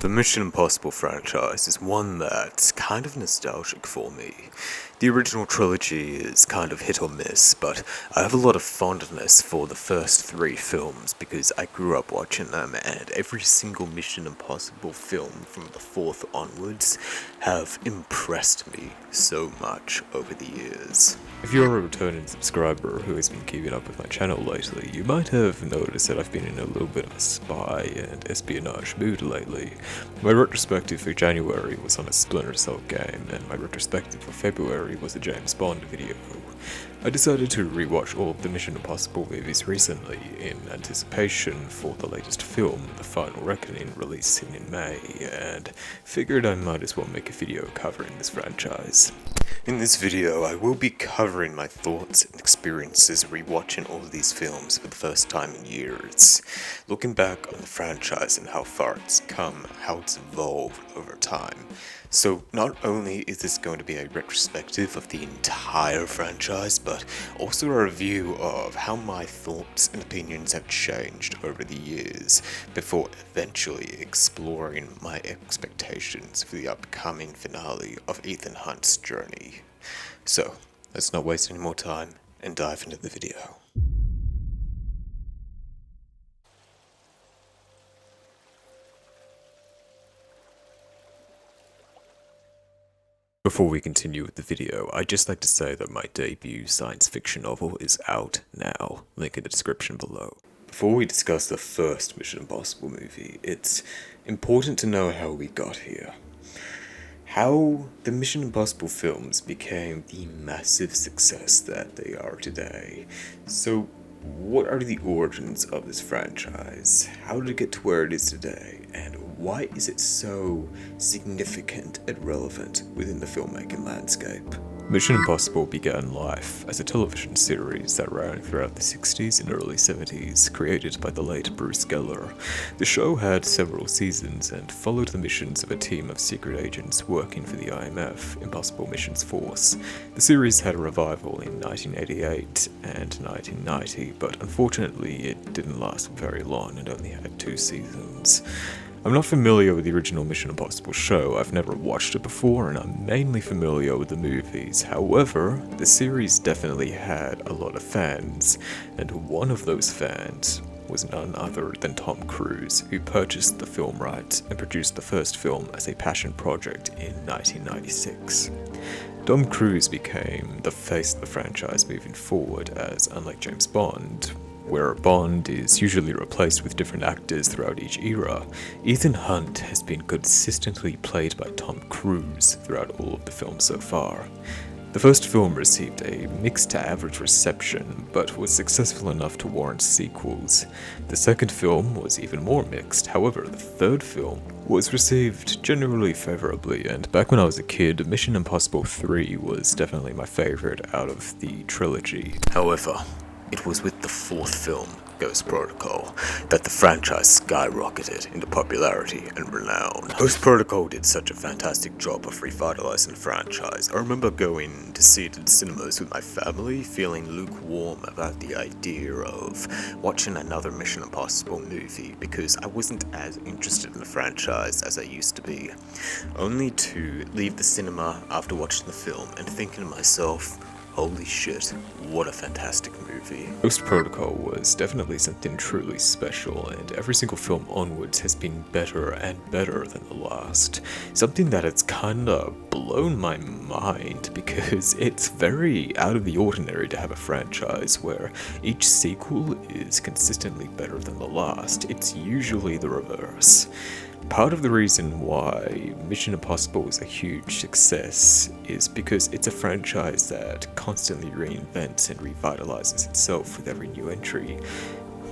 The Mission Impossible franchise is one that's kind of nostalgic for me. The original trilogy is kind of hit or miss, but I have a lot of fondness for the first three films because I grew up watching them, and every single Mission Impossible film from the fourth onwards have impressed me so much over the years. If you're a returning subscriber who has been keeping up with my channel lately, you might have noticed that I've been in a little bit of a spy and espionage mood lately. My retrospective for January was on a Splinter Cell game, and my retrospective for February was a James Bond video. I decided to rewatch all of the Mission Impossible movies recently in anticipation for the latest film, The Final Reckoning, releasing in May, and figured I might as well make a video covering this franchise. In this video, I will be covering my thoughts and experiences rewatching all of these films for the first time in years, looking back on the franchise and how far it's come, how it's evolved over time. So not only is this going to be a retrospective of the entire franchise, but also a review of how my thoughts and opinions have changed over the years, before eventually exploring my expectations for the upcoming finale of Ethan Hunt's journey. So, let's not waste any more time and dive into the video. Before we continue with the video, I'd just like to say that my debut science fiction novel is out now, link in the description below. Before we discuss the first Mission Impossible movie, it's important to know how we got here. How the Mission Impossible films became the massive success that they are today. So, what are the origins of this franchise? How did it get to where it is today? And why is it so significant and relevant within the filmmaking landscape? Mission Impossible began life as a television series that ran throughout the 60s and early 70s, created by the late Bruce Geller. The show had several seasons and followed the missions of a team of secret agents working for the IMF, Impossible Missions Force. The series had a revival in 1988 and 1990, but unfortunately it didn't last very long and only had 2 seasons. I'm not familiar with the original Mission Impossible show, I've never watched it before, and I'm mainly familiar with the movies. However, the series definitely had a lot of fans, and one of those fans was none other than Tom Cruise, who purchased the film rights and produced the first film as a passion project in 1996. Tom Cruise became the face of the franchise moving forward, as unlike James Bond, where Bond is usually replaced with different actors throughout each era, Ethan Hunt has been consistently played by Tom Cruise throughout all of the films so far. The first film received a mixed to average reception, but was successful enough to warrant sequels. The second film was even more mixed, however, the third film was received generally favorably, and back when I was a kid, Mission Impossible 3 was definitely my favorite out of the trilogy. However, it was with the fourth film, Ghost Protocol, that the franchise skyrocketed into popularity and renown. Ghost Protocol did such a fantastic job of revitalizing the franchise. I remember going to see it in cinemas with my family, feeling lukewarm about the idea of watching another Mission Impossible movie because I wasn't as interested in the franchise as I used to be. Only to leave the cinema after watching the film and thinking to myself, holy shit, what a fantastic movie. Ghost Protocol was definitely something truly special, and every single film onwards has been better and better than the last. Something that has kinda blown my mind, because it's very out of the ordinary to have a franchise where each sequel is consistently better than the last. It's usually the reverse. Part of the reason why Mission Impossible is a huge success is because it's a franchise that constantly reinvents and revitalizes itself with every new entry.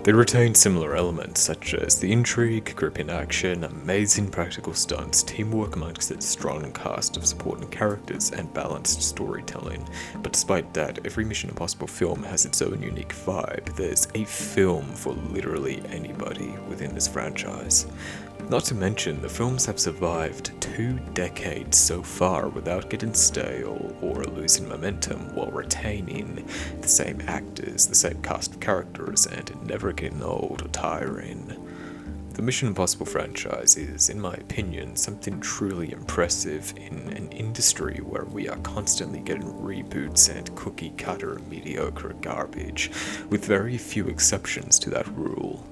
They retain similar elements such as the intrigue, gripping action, amazing practical stunts, teamwork amongst its strong cast of supporting characters, and balanced storytelling. But despite that, every Mission Impossible film has its own unique vibe. There's a film for literally anybody within this franchise. Not to mention, the films have survived 2 decades so far without getting stale or losing momentum, while retaining the same actors, the same cast of characters, and never getting old or tiring. The Mission Impossible franchise is, in my opinion, something truly impressive in an industry where we are constantly getting reboots and cookie-cutter mediocre garbage, with very few exceptions to that rule.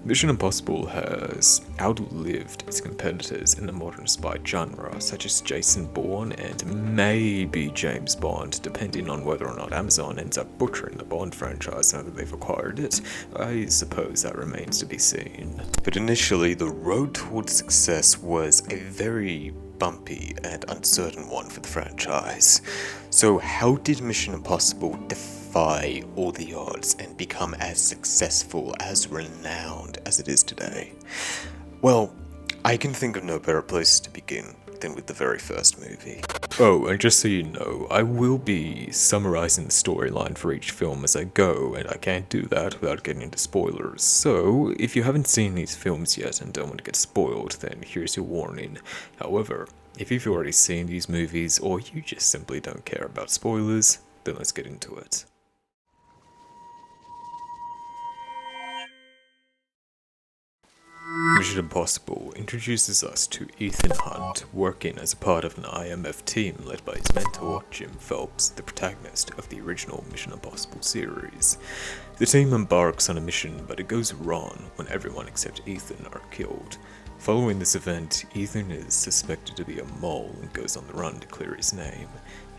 Mission Impossible has outlived its competitors in the modern spy genre, such as Jason Bourne and maybe James Bond, depending on whether or not Amazon ends up butchering the Bond franchise now that they've acquired it. I suppose that remains to be seen. But initially, the road towards success was a very bumpy and uncertain one for the franchise. So how did Mission Impossible defy all the odds and become as successful, as renowned as it is today? Well, I can think of no better place to begin than with the very first movie. Oh, and just so you know, I will be summarizing the storyline for each film as I go, and I can't do that without getting into spoilers. So, if you haven't seen these films yet and don't want to get spoiled, then here's your warning. However, if you've already seen these movies, or you just simply don't care about spoilers, then let's get into it. Mission Impossible introduces us to Ethan Hunt working as a part of an IMF team led by his mentor, Jim Phelps, the protagonist of the original Mission Impossible series. The team embarks on a mission, but it goes wrong when everyone except Ethan are killed. Following this event, Ethan is suspected to be a mole and goes on the run to clear his name.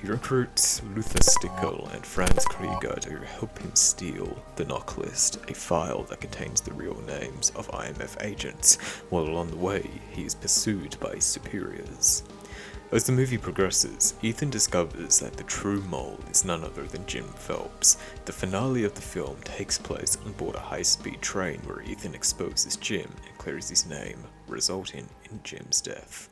He recruits Luther Stickle and Franz Krieger to help him steal the knock list, a file that contains the real names of IMF agents, while along the way he is pursued by his superiors. As the movie progresses, Ethan discovers that the true mole is none other than Jim Phelps. The finale of the film takes place on board a high-speed train where Ethan exposes Jim and clears his name, resulting in Jim's death.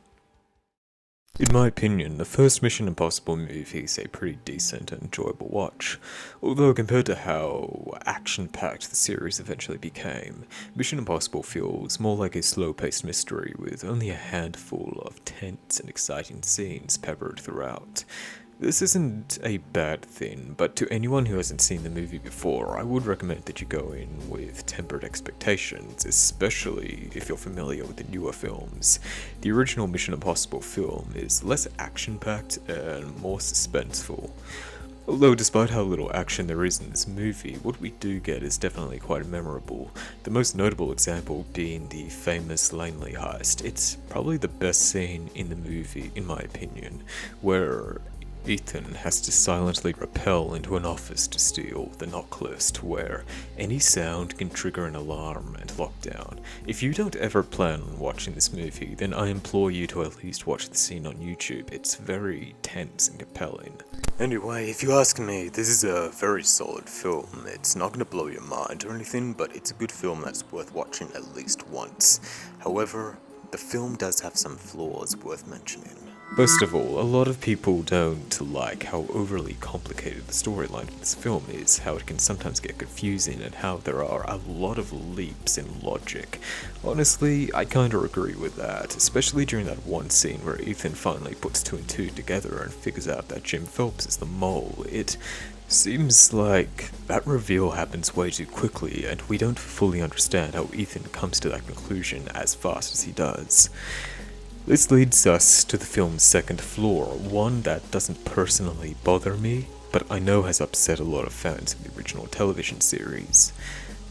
In my opinion, the first Mission Impossible movie is a pretty decent and enjoyable watch, although compared to how action-packed the series eventually became, Mission Impossible feels more like a slow-paced mystery with only a handful of tense and exciting scenes peppered throughout. This isn't a bad thing, but to anyone who hasn't seen the movie before, I would recommend that you go in with tempered expectations, especially if you're familiar with the newer films. The original Mission Impossible film is less action-packed and more suspenseful. Although despite how little action there is in this movie, what we do get is definitely quite memorable, the most notable example being the famous Langley heist. It's probably the best scene in the movie, in my opinion, where Ethan has to silently rappel into an office to steal the knock list, where any sound can trigger an alarm and lockdown. If you don't ever plan on watching this movie, then I implore you to at least watch the scene on YouTube. It's very tense and compelling. Anyway, if you ask me, this is a very solid film. It's not going to blow your mind or anything, but it's a good film that's worth watching at least once. However, the film does have some flaws worth mentioning. First of all, a lot of people don't like how overly complicated the storyline of this film is, how it can sometimes get confusing, and how there are a lot of leaps in logic. Honestly, I kinda agree with that, especially during that one scene where Ethan finally puts two and two together and figures out that Jim Phelps is the mole. It seems like that reveal happens way too quickly, and we don't fully understand how Ethan comes to that conclusion as fast as he does. This leads us to the film's second flaw, one that doesn't personally bother me, but I know has upset a lot of fans of the original television series.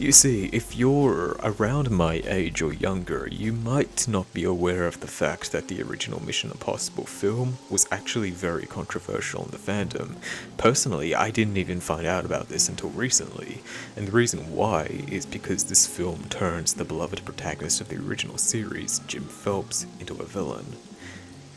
You see, if you're around my age or younger, you might not be aware of the fact that the original Mission Impossible film was actually very controversial in the fandom. Personally, I didn't even find out about this until recently, and the reason why is because this film turns the beloved protagonist of the original series, Jim Phelps, into a villain.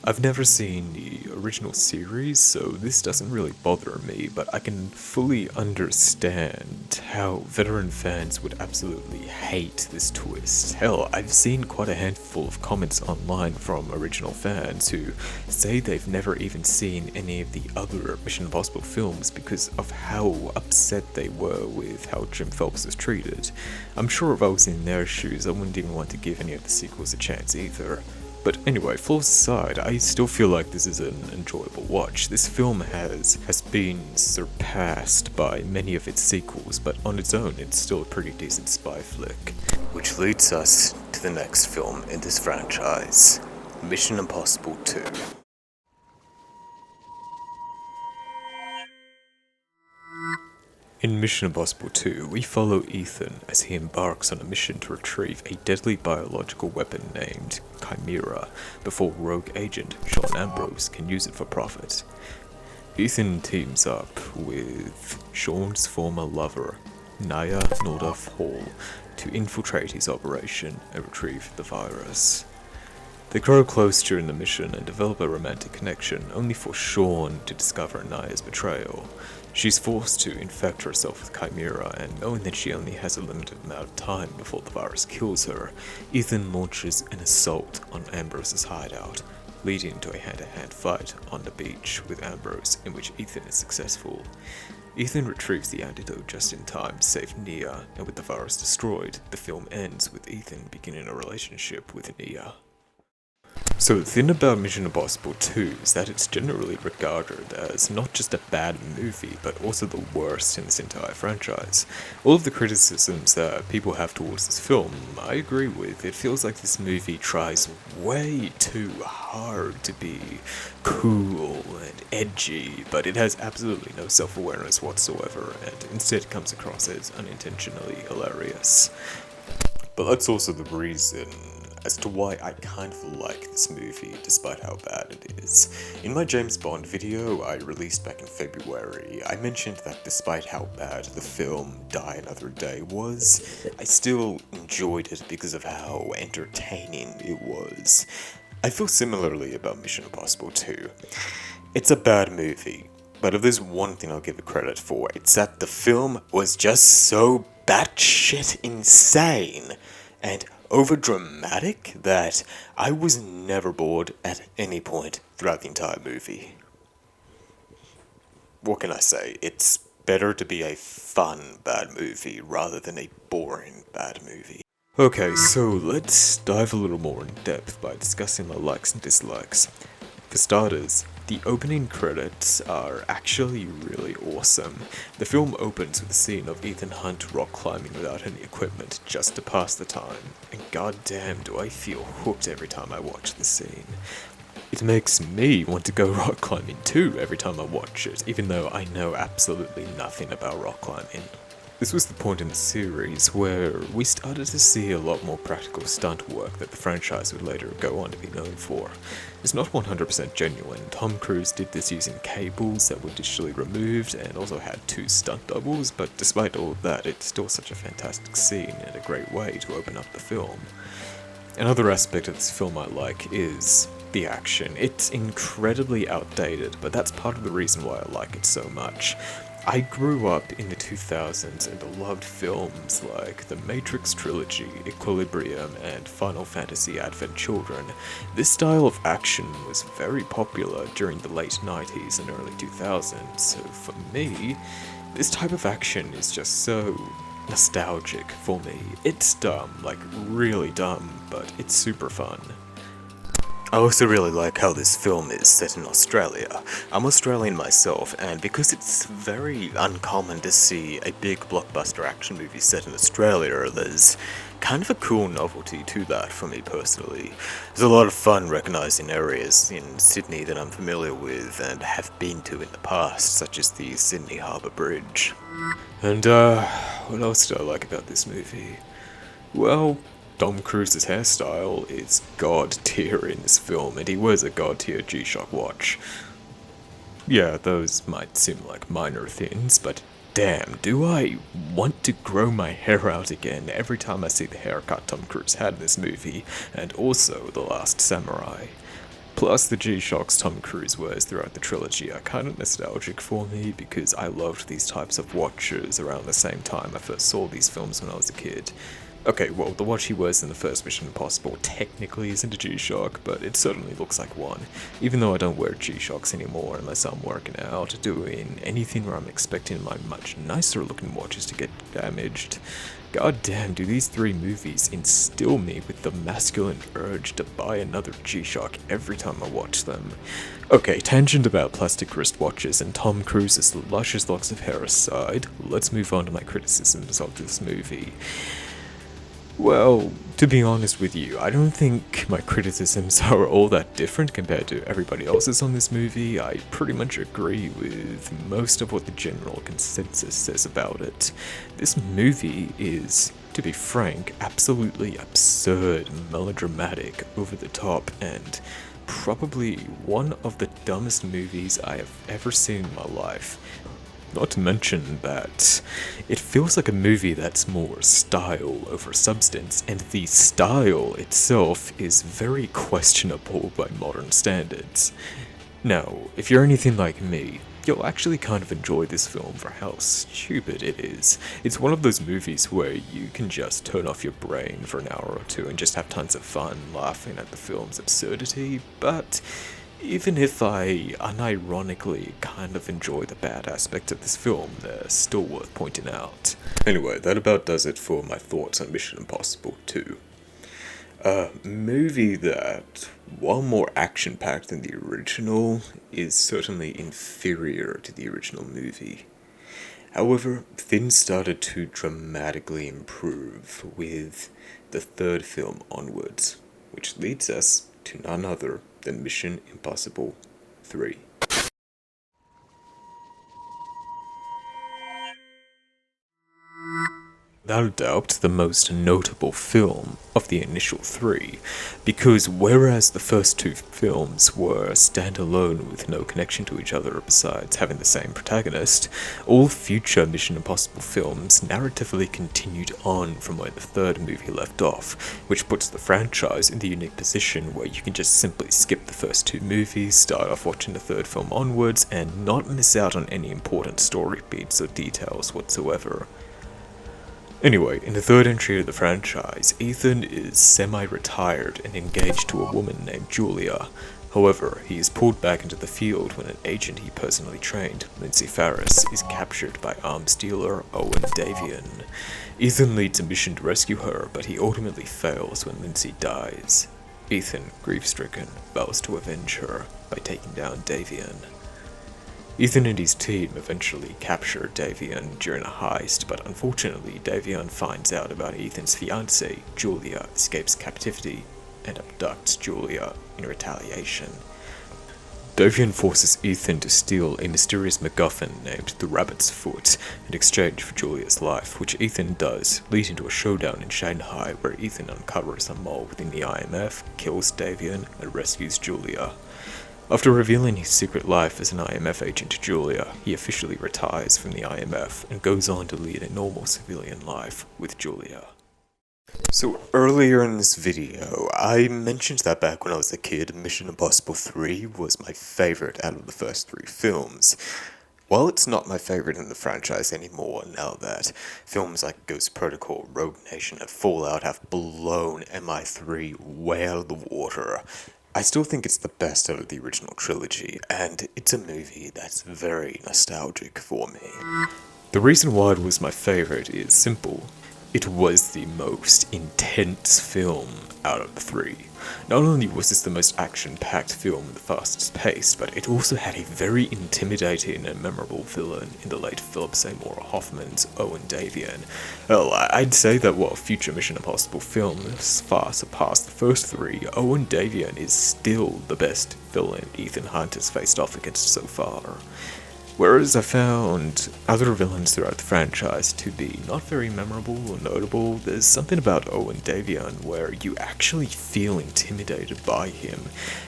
I've never seen the original series, so this doesn't really bother me, but I can fully understand how veteran fans would absolutely hate this twist. Hell, I've seen quite a handful of comments online from original fans who say they've never even seen any of the other Mission Impossible films because of how upset they were with how Jim Phelps was treated. I'm sure if I was in their shoes, I wouldn't even want to give any of the sequels a chance either. But anyway, flaws aside, I still feel like this is an enjoyable watch. This film has been surpassed by many of its sequels, but on its own, it's still a pretty decent spy flick. Which leads us to the next film in this franchise, Mission Impossible 2. In Mission Impossible 2, we follow Ethan as he embarks on a mission to retrieve a deadly biological weapon named Chimera before rogue agent Sean Ambrose can use it for profit. Ethan teams up with Sean's former lover, Naya Nordhoff Hall, to infiltrate his operation and retrieve the virus. They grow close during the mission and develop a romantic connection, only for Sean to discover Naya's betrayal. She's forced to infect herself with Chimera, and knowing that she only has a limited amount of time before the virus kills her, Ethan launches an assault on Ambrose's hideout, leading to a hand-to-hand fight on the beach with Ambrose, in which Ethan is successful. Ethan retrieves the antidote just in time to save Nia, and with the virus destroyed, the film ends with Ethan beginning a relationship with Nia. So the thing about Mission Impossible 2 is that it's generally regarded as not just a bad movie, but also the worst in this entire franchise. All of the criticisms that people have towards this film, I agree with. It feels like this movie tries way too hard to be cool and edgy, but it has absolutely no self-awareness whatsoever, and instead comes across as unintentionally hilarious. But that's also the reason as to why I kind of like this movie, despite how bad it is. In my James Bond video I released back in February, I mentioned that despite how bad the film Die Another Day was, I still enjoyed it because of how entertaining it was. I feel similarly about Mission Impossible 2. It's a bad movie, but if there's one thing I'll give it credit for, it's that the film was just so batshit insane and over-dramatic that I was never bored at any point throughout the entire movie. What can I say? It's better to be a fun bad movie rather than a boring bad movie. Okay, so let's dive a little more in depth by discussing the likes and dislikes. For starters, the opening credits are actually really awesome. The film opens with a scene of Ethan Hunt rock climbing without any equipment just to pass the time, and goddamn do I feel hooked every time I watch the scene. It makes me want to go rock climbing too every time I watch it, even though I know absolutely nothing about rock climbing. This was the point in the series where we started to see a lot more practical stunt work that the franchise would later go on to be known for. It's not 100% genuine. Tom Cruise did this using cables that were digitally removed and also had 2 stunt doubles, but despite all of that, it's still such a fantastic scene and a great way to open up the film. Another aspect of this film I like is the action. It's incredibly outdated, but that's part of the reason why I like it so much. I grew up in the 2000s and loved films like the Matrix trilogy, Equilibrium, and Final Fantasy Advent Children. This style of action was very popular during the late 90s and early 2000s, so for me, this type of action is just so nostalgic for me. It's dumb, like really dumb, but it's super fun. I also really like how this film is set in Australia. I'm Australian myself, and because it's very uncommon to see a big blockbuster action movie set in Australia, there's kind of a cool novelty to that for me personally. There's a lot of fun recognising areas in Sydney that I'm familiar with and have been to in the past, such as the Sydney Harbour Bridge. And what else do I like about this movie? Well, Tom Cruise's hairstyle is god tier in this film, and he wears a god tier G-Shock watch. Yeah, those might seem like minor things, but damn, do I want to grow my hair out again every time I see the haircut Tom Cruise had in this movie, and also The Last Samurai. Plus, the G-Shocks Tom Cruise wears throughout the trilogy are kind of nostalgic for me because I loved these types of watches around the same time I first saw these films when I was a kid. Okay, well, the watch he wears in the first Mission Impossible technically isn't a G-Shock, but it certainly looks like one. Even though I don't wear G-Shocks anymore unless I'm working out, doing anything where I'm expecting my much nicer looking watches to get damaged. God damn, do these three movies instill me with the masculine urge to buy another G-Shock every time I watch them. Okay, tangent about plastic wristwatches and Tom Cruise's luscious locks of hair aside, let's move on to my criticisms of this movie. Well, to be honest with you, I don't think my criticisms are all that different compared to everybody else's on this movie. I pretty much agree with most of what the general consensus says about it. This movie is, to be frank, absolutely absurd, melodramatic, over the top, and probably one of the dumbest movies I have ever seen in my life. Not to mention that it feels like a movie that's more style over substance, and the style itself is very questionable by modern standards. Now, if you're anything like me, you'll actually kind of enjoy this film for how stupid it is. It's one of those movies where you can just turn off your brain for an hour or two and just have tons of fun laughing at the film's absurdity, but even if I unironically kind of enjoy the bad aspects of this film, they're still worth pointing out. Anyway, that about does it for my thoughts on Mission Impossible 2. A movie that, while more action-packed than the original, is certainly inferior to the original movie. However, things started to dramatically improve with the third film onwards, which leads us to none other than Mission Impossible 3. Without a doubt, the most notable film of the initial three, because whereas the first two films were standalone with no connection to each other besides having the same protagonist, all future Mission Impossible films narratively continued on from where the third movie left off, which puts the franchise in the unique position where you can just simply skip the first two movies, start off watching the third film onwards, and not miss out on any important story beats or details whatsoever. Anyway, in the third entry of the franchise, Ethan is semi-retired and engaged to a woman named Julia. However, he is pulled back into the field when an agent he personally trained, Lindsay Farris, is captured by arms dealer Owen Davian. Ethan leads a mission to rescue her, but he ultimately fails when Lindsay dies. Ethan, grief-stricken, vows to avenge her by taking down Davian. Ethan and his team eventually capture Davian during a heist, but unfortunately Davian finds out about Ethan's fiancée, Julia, escapes captivity, and abducts Julia in retaliation. Davian forces Ethan to steal a mysterious MacGuffin named the Rabbit's Foot in exchange for Julia's life, which Ethan does, leading to a showdown in Shanghai where Ethan uncovers a mole within the IMF, kills Davian, and rescues Julia. After revealing his secret life as an IMF agent to Julia, he officially retires from the IMF and goes on to lead a normal civilian life with Julia. So earlier in this video, I mentioned that back when I was a kid, Mission Impossible 3 was my favorite out of the first three films. While it's not my favorite in the franchise anymore, now that films like Ghost Protocol, Rogue Nation, and Fallout have blown MI3 way out of the water, I still think it's the best out of the original trilogy, and it's a movie that's very nostalgic for me. The reason why it was my favorite is simple. It was the most intense film out of the three. Not only was this the most action-packed film and the fastest paced, but it also had a very intimidating and memorable villain in the late Philip Seymour Hoffman's Owen Davian. Well, I'd say that while future Mission Impossible films far surpass the first three, Owen Davian is still the best villain Ethan Hunt has faced off against so far. Whereas I found other villains throughout the franchise to be not very memorable or notable, there's something about Owen Davian where you actually feel intimidated by him.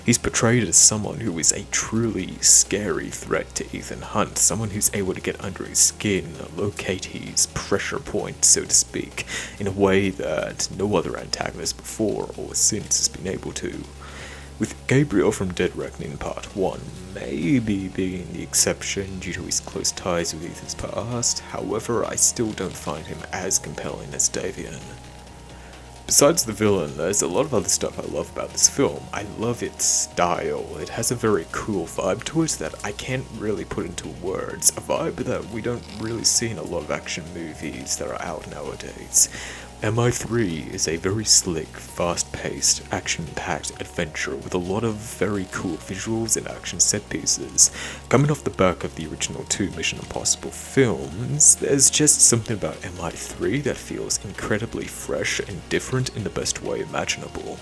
He's portrayed as someone who is a truly scary threat to Ethan Hunt, someone who's able to get under his skin, locate his pressure point, so to speak, in a way that no other antagonist before or since has been able to. With Gabriel from Dead Reckoning Part 1 maybe being the exception due to his close ties with Ethan's past, however, I still don't find him as compelling as Davian. Besides the villain, there's a lot of other stuff I love about this film. I love its style. It has a very cool vibe to it that I can't really put into words. A vibe that we don't really see in a lot of action movies that are out nowadays. MI3 is a very slick, fast-paced, action-packed adventure with a lot of very cool visuals and action set pieces. Coming off the back of the original two Mission Impossible films, there's just something about MI3 that feels incredibly fresh and different in the best way imaginable.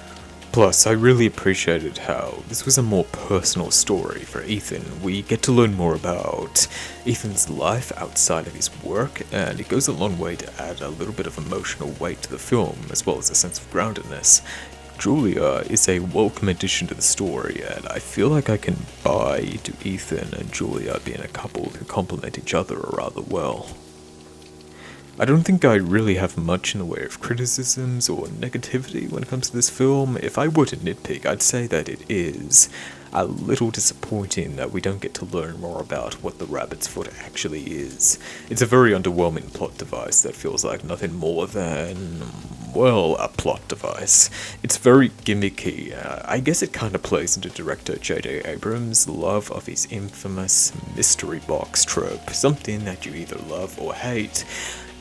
Plus, I really appreciated how this was a more personal story for Ethan. We get to learn more about Ethan's life outside of his work, and it goes a long way to add a little bit of emotional weight to the film, as well as a sense of groundedness. Julia is a welcome addition to the story, and I feel like I can buy to Ethan and Julia being a couple who complement each other rather well. I don't think I really have much in the way of criticisms or negativity when it comes to this film. If I were to nitpick, I'd say that it is a little disappointing that we don't get to learn more about what the rabbit's foot actually is. It's a very underwhelming plot device that feels like nothing more than, well, a plot device. It's very gimmicky. I guess it kind of plays into director J.J. Abrams' love of his infamous mystery box trope, something that you either love or hate.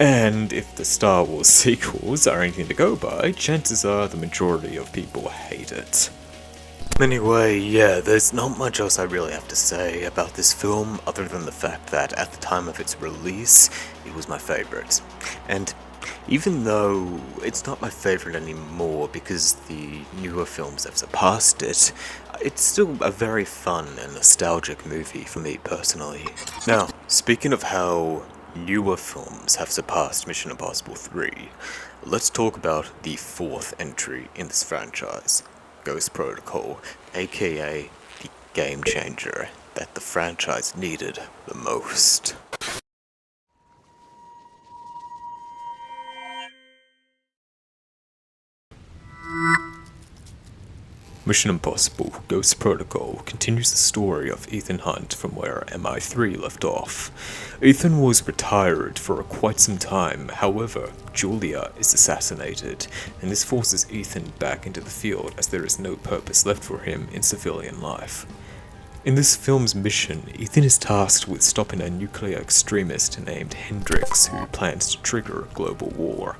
And if the Star Wars sequels are anything to go by, chances are the majority of people hate it. Anyway, yeah, there's not much else I really have to say about this film, other than the fact that at the time of its release, it was my favorite. And even though it's not my favorite anymore because the newer films have surpassed it, it's still a very fun and nostalgic movie for me personally. Now, speaking of how newer films have surpassed Mission Impossible 3, let's talk about the fourth entry in this franchise, Ghost Protocol, aka the game changer that the franchise needed the most. Mission Impossible Ghost Protocol continues the story of Ethan Hunt from where MI3 left off. Ethan was retired for quite some time, however, Julia is assassinated, and this forces Ethan back into the field as there is no purpose left for him in civilian life. In this film's mission, Ethan is tasked with stopping a nuclear extremist named Hendrix who plans to trigger a global war.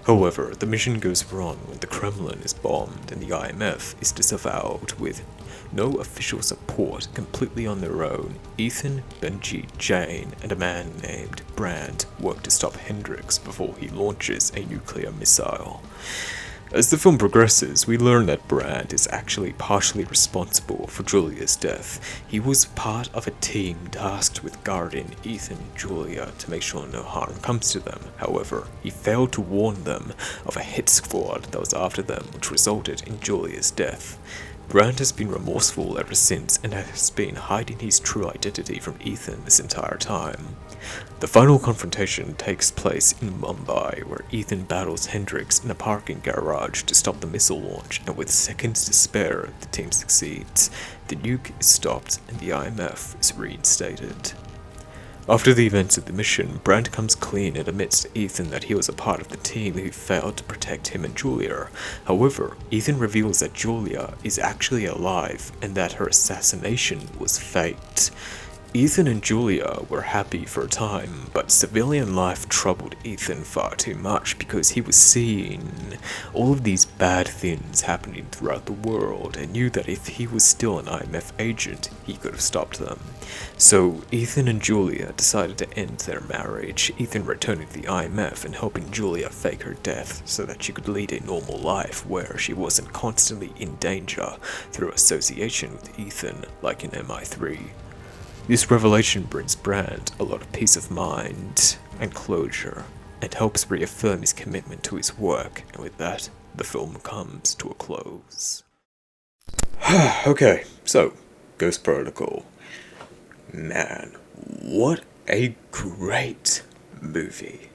However, the mission goes wrong when the Kremlin is bombed and the IMF is disavowed. With no official support, completely on their own, Ethan, Benji, Jane, and a man named Brand work to stop Hendrix before he launches a nuclear missile. As the film progresses, we learn that Brand is actually partially responsible for Julia's death. He was part of a team tasked with guarding Ethan and Julia to make sure no harm comes to them. However, he failed to warn them of a hit squad that was after them, which resulted in Julia's death. Brand has been remorseful ever since and has been hiding his true identity from Ethan this entire time. The final confrontation takes place in Mumbai, where Ethan battles Hendrix in a parking garage to stop the missile launch, and with seconds to spare, the team succeeds. The nuke is stopped and the IMF is reinstated. After the events of the mission, Brand comes clean and admits to Ethan that he was a part of the team who failed to protect him and Julia. However, Ethan reveals that Julia is actually alive and that her assassination was faked. Ethan and Julia were happy for a time, but civilian life troubled Ethan far too much because he was seeing all of these bad things happening throughout the world and knew that if he was still an IMF agent, he could have stopped them. So Ethan and Julia decided to end their marriage, Ethan returning to the IMF and helping Julia fake her death so that she could lead a normal life where she wasn't constantly in danger through association with Ethan like in MI3. This revelation brings Brand a lot of peace of mind and closure, and helps reaffirm his commitment to his work, and with that, the film comes to a close. Okay, so, Ghost Protocol. Man, what a great movie.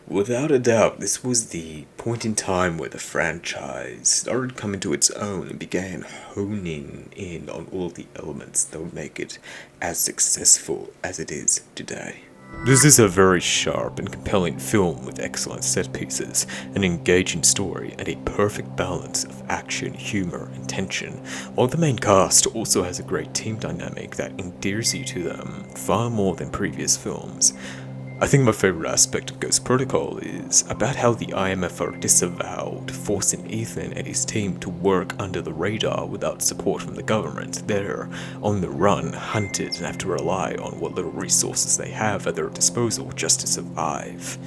Without a doubt, this was the point in time where the franchise started coming to its own and began honing in on all of the elements that would make it as successful as it is today. This is a very sharp and compelling film with excellent set pieces, an engaging story, and a perfect balance of action, humor, and tension, while the main cast also has a great team dynamic that endears you to them far more than previous films. I think my favorite aspect of Ghost Protocol is about how the IMF are disavowed, forcing Ethan and his team to work under the radar without support from the government. They're on the run, hunted, and have to rely on what little resources they have at their disposal just to survive.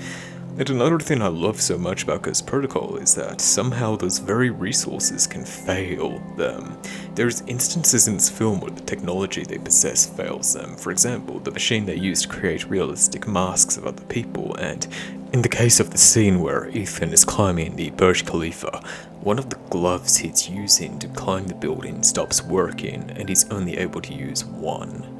And another thing I love so much about Ghost Protocol is that somehow those very resources can fail them. There's instances in this film where the technology they possess fails them. For example, the machine they use to create realistic masks of other people, and in the case of the scene where Ethan is climbing the Burj Khalifa, one of the gloves he's using to climb the building stops working, and he's only able to use one.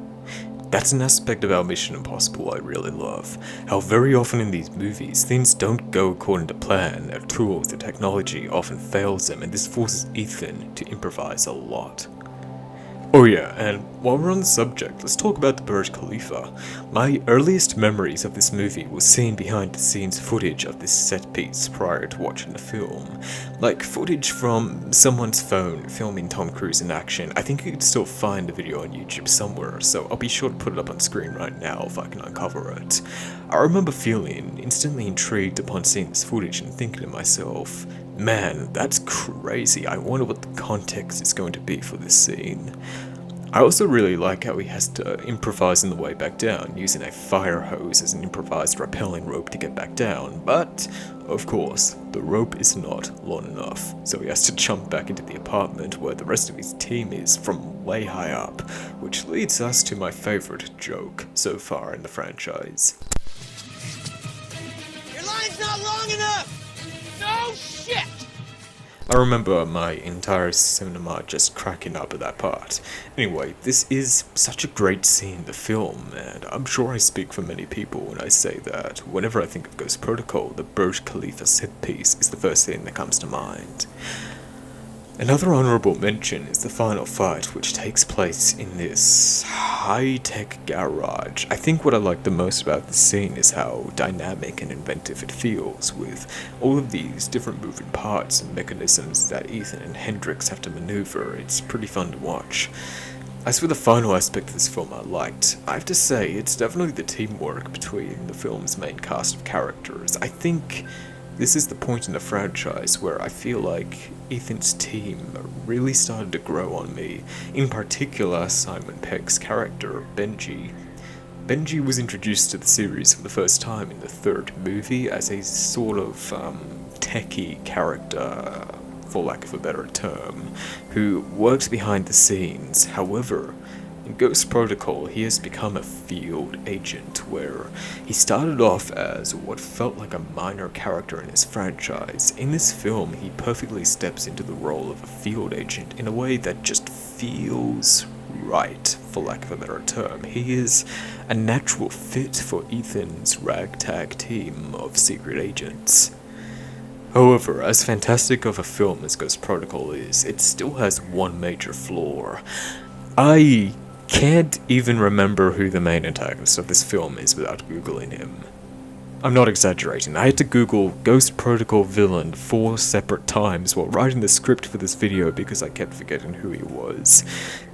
That's an aspect about Mission Impossible I really love. How very often in these movies, things don't go according to plan, their tools, their technology often fails them, and this forces Ethan to improvise a lot. Oh yeah, and while we're on the subject, let's talk about the Burj Khalifa. My earliest memories of this movie was seeing behind the scenes footage of this set piece prior to watching the film. Like footage from someone's phone filming Tom Cruise in action. I think you can still find the video on YouTube somewhere, so I'll be sure to put it up on screen right now if I can uncover it. I remember feeling instantly intrigued upon seeing this footage and thinking to myself, man, that's crazy. I wonder what the context is going to be for this scene. I also really like how he has to improvise on the way back down, using a fire hose as an improvised rappelling rope to get back down, but, of course, the rope is not long enough, so he has to jump back into the apartment where the rest of his team is from way high up, which leads us to my favorite joke so far in the franchise. Your line's not long enough! No shit! I remember my entire cinema just cracking up at that part. Anyway, this is such a great scene in the film, and I'm sure I speak for many people when I say that whenever I think of Ghost Protocol, the Burj Khalifa set piece is the first thing that comes to mind. Another honorable mention is the final fight, which takes place in this high-tech garage. I think what I like the most about this scene is how dynamic and inventive it feels, with all of these different moving parts and mechanisms that Ethan and Hendrix have to maneuver. It's pretty fun to watch. As for the final aspect of this film I liked, I have to say it's definitely the teamwork between the film's main cast of characters. I think this is the point in the franchise where I feel like Ethan's team really started to grow on me. In particular, Simon Pegg's character, Benji. Benji was introduced to the series for the first time in the third movie as a sort of techie character, for lack of a better term, who works behind the scenes. However, in Ghost Protocol, he has become a field agent, where he started off as what felt like a minor character in his franchise. In this film, he perfectly steps into the role of a field agent in a way that just feels right, for lack of a better term. He is a natural fit for Ethan's ragtag team of secret agents. However, as fantastic of a film as Ghost Protocol is, it still has one major flaw. I can't even remember who the main antagonist of this film is without googling him. I'm not exaggerating, I had to google Ghost Protocol villain 4 separate times while writing the script for this video because I kept forgetting who he was.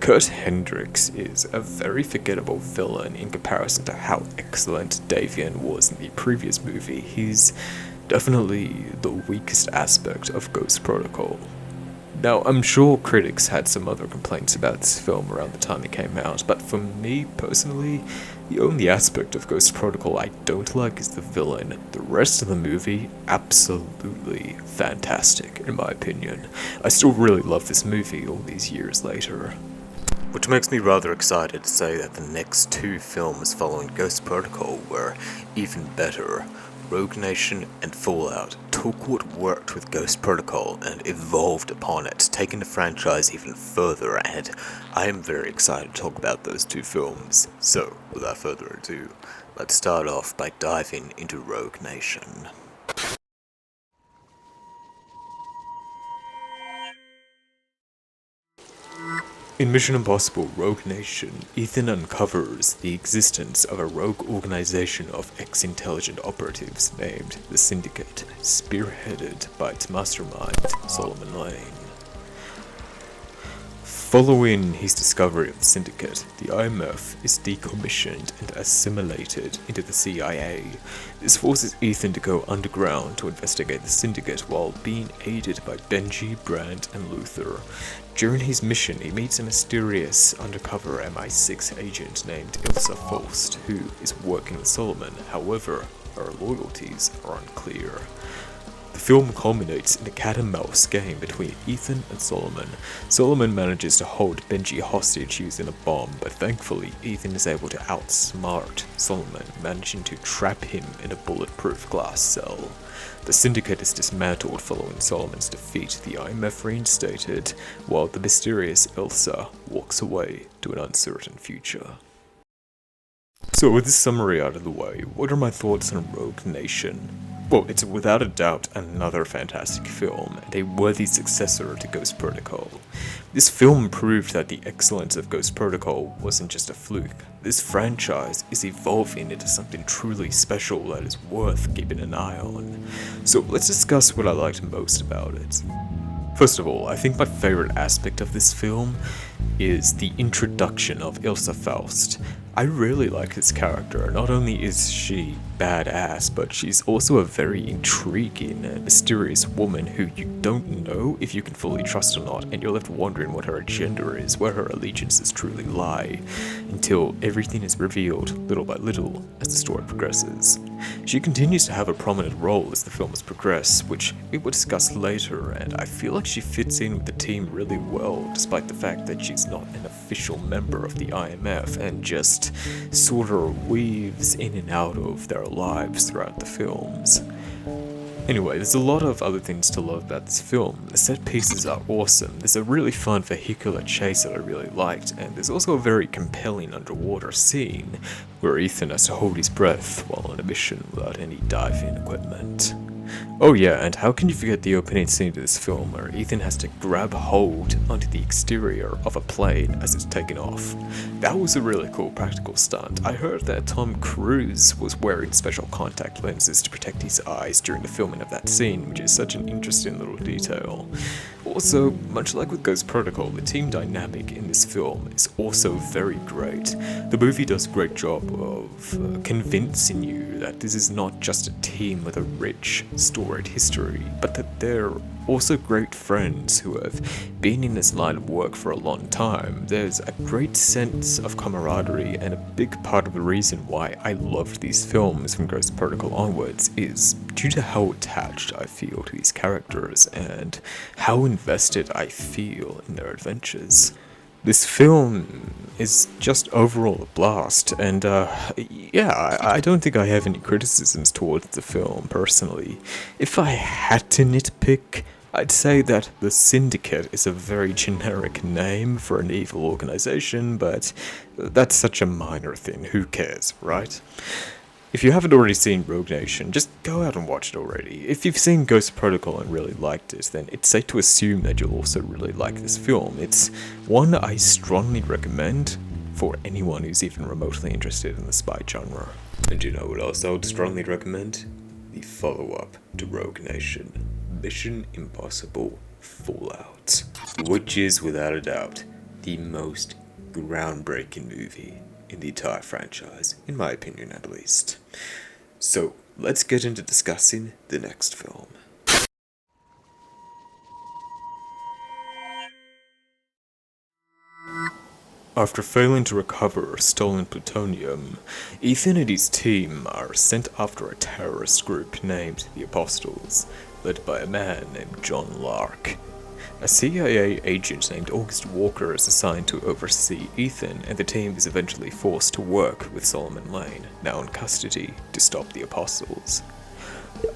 Kurt Hendricks is a very forgettable villain in comparison to how excellent Davian was in the previous movie. He's definitely the weakest aspect of Ghost Protocol. Now, I'm sure critics had some other complaints about this film around the time it came out, but for me, personally, the only aspect of Ghost Protocol I don't like is the villain. The rest of the movie, absolutely fantastic, in my opinion. I still really love this movie all these years later. Which makes me rather excited to say that the next 2 films following Ghost Protocol were even better. Rogue Nation and Fallout took what worked with Ghost Protocol and evolved upon it, taking the franchise even further, and I am very excited to talk about those 2 films. So, without further ado, let's start off by diving into Rogue Nation. In Mission Impossible Rogue Nation, Ethan uncovers the existence of a rogue organization of ex-intelligent operatives named the Syndicate, spearheaded by its mastermind, Solomon Lane. Following his discovery of the Syndicate, the IMF is decommissioned and assimilated into the CIA. This forces Ethan to go underground to investigate the Syndicate while being aided by Benji, Brandt, and Luther. During his mission, he meets a mysterious undercover MI6 agent named Ilsa Faust, who is working with Solomon. However, her loyalties are unclear. The film culminates in a cat-and-mouse game between Ethan and Solomon. Solomon manages to hold Benji hostage using a bomb, but thankfully Ethan is able to outsmart Solomon, managing to trap him in a bulletproof glass cell. The Syndicate is dismantled following Solomon's defeat, the IMF reinstated, while the mysterious Ilsa walks away to an uncertain future. So with this summary out of the way, what are my thoughts on Rogue Nation? Well, it's without a doubt another fantastic film, and a worthy successor to Ghost Protocol. This film proved that the excellence of Ghost Protocol wasn't just a fluke. This franchise is evolving into something truly special that is worth keeping an eye on. So let's discuss what I liked most about it. First of all, I think my favorite aspect of this film is the introduction of Ilsa Faust. I really like this character. Not only is she badass, but she's also a very intriguing and mysterious woman who you don't know if you can fully trust or not, and you're left wondering what her agenda is, where her allegiances truly lie, until everything is revealed little by little as the story progresses. She continues to have a prominent role as the films progress, which we will discuss later, and I feel like she fits in with the team really well, despite the fact that she's not an official member of the IMF and just sort of weaves in and out of their lives throughout the films. Anyway, there's a lot of other things to love about this film. The set pieces are awesome, there's a really fun vehicular chase that I really liked, and there's also a very compelling underwater scene where Ethan has to hold his breath while on a mission without any diving equipment. Oh yeah, and how can you forget the opening scene to this film where Ethan has to grab hold onto the exterior of a plane as it's taking off. That was a really cool practical stunt. I heard that Tom Cruise was wearing special contact lenses to protect his eyes during the filming of that scene, which is such an interesting little detail. Also, much like with Ghost Protocol, the team dynamic in this film is also very great. The movie does a great job of convincing you that this is not just a team with a rich, storied history, but that they're also great friends who have been in this line of work for a long time. There's a great sense of camaraderie, and a big part of the reason why I loved these films from Ghost Protocol onwards is due to how attached I feel to these characters and how invested I feel in their adventures. This film is just overall a blast, and I don't think I have any criticisms towards the film, personally. If I had to nitpick, I'd say that the Syndicate is a very generic name for an evil organization, but that's such a minor thing, who cares, right? If you haven't already seen Rogue Nation, just go out and watch it already. If you've seen Ghost Protocol and really liked it, then it's safe to assume that you'll also really like this film. It's one I strongly recommend for anyone who's even remotely interested in the spy genre. And you know what else I would strongly recommend? The follow-up to Rogue Nation, Mission Impossible Fallout, which is without a doubt the most groundbreaking movie in the entire franchise, in my opinion at least. So, let's get into discussing the next film. After failing to recover stolen plutonium, Ethan and his team are sent after a terrorist group named the Apostles, led by a man named John Lark. A CIA agent named August Walker is assigned to oversee Ethan, and the team is eventually forced to work with Solomon Lane, now in custody, to stop the Apostles.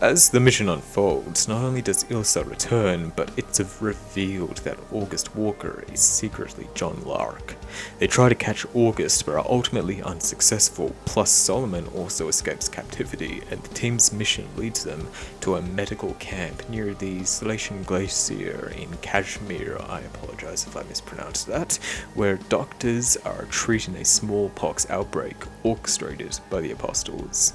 As the mission unfolds, not only does Ilsa return, but it's revealed that August Walker is secretly John Lark. They try to catch August but are ultimately unsuccessful, plus Solomon also escapes captivity, and the team's mission leads them to a medical camp near the Salation Glacier in Kashmir, I apologize if I mispronounced that, where doctors are treating a smallpox outbreak orchestrated by the Apostles.